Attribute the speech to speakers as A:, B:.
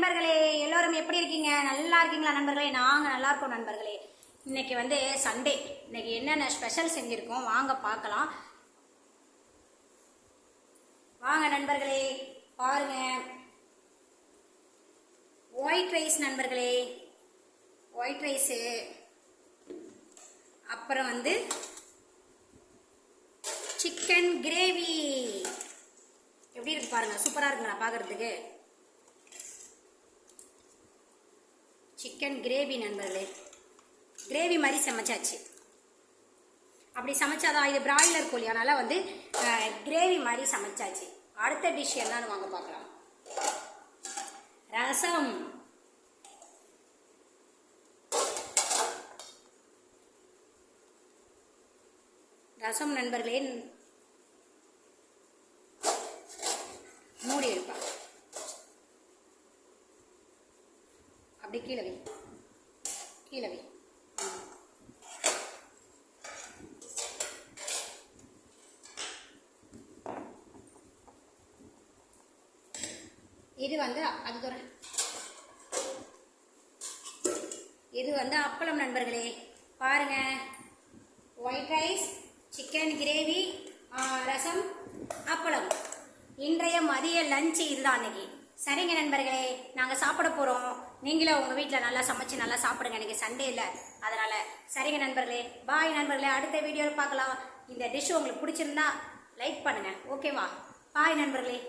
A: நண்பர்களே, எல்லோரும் எப்படி இருக்கீங்க? நல்லா இருக்கீங்களா நண்பர்களே? நாங்கள் நல்லா இருக்கோம் நண்பர்களே. இன்னைக்கு வந்து சண்டே. இன்னைக்கு என்னென்ன ஸ்பெஷல் செஞ்சுருக்கோம் வாங்க பார்க்கலாம். வாங்க நண்பர்களே பாருங்க. ஒயிட் ரைஸ் நண்பர்களே, ஒயிட் ரைஸு. அப்புறம் வந்து சிக்கன் கிரேவி. எப்படி இருக்கு பாருங்க, சூப்பராக இருக்குங்களா பார்க்கறதுக்கு? சிக்கன் கிரேவி நண்பர்களே, கிரேவி மாதிரி சமைச்சாச்சு. அப்படி சமைச்சாதான் இது பிராய்லர் கோழி, அதனால வந்து கிரேவி மாதிரி சமைச்சாச்சு. அடுத்த டிஷ் என்னன்னு வாங்க பார்க்கலாம். ரசம். ரசம் நண்பர்களே, மூடி எடுப்பா. அப்படி கீழே வை, கீழே வை. இது வந்து இது வந்து அப்பளம் நண்பர்களே. பாருங்க, ஒயிட் ரைஸ், சிக்கன் கிரேவி, ரசம், அப்பளம். இன்றைய மதிய லஞ்ச் இதுதான் அன்னைக்கு. சரிங்க நண்பர்களே, நாங்கள் சாப்பிட போகிறோம். நீங்களும் உங்கள் வீட்டில் நல்லா சமைச்சு நல்லா சாப்பிடுங்க. இன்னைக்கு சண்டே இல்லை, அதனால். சரிங்க நண்பர்களே, பாய் நண்பர்களே. அடுத்த வீடியோவில் பார்க்கலாம். இந்த டிஷ் உங்களுக்கு பிடிச்சிருந்தா லைக் பண்ணுங்கள், ஓகேவா? பாய் நண்பர்களே.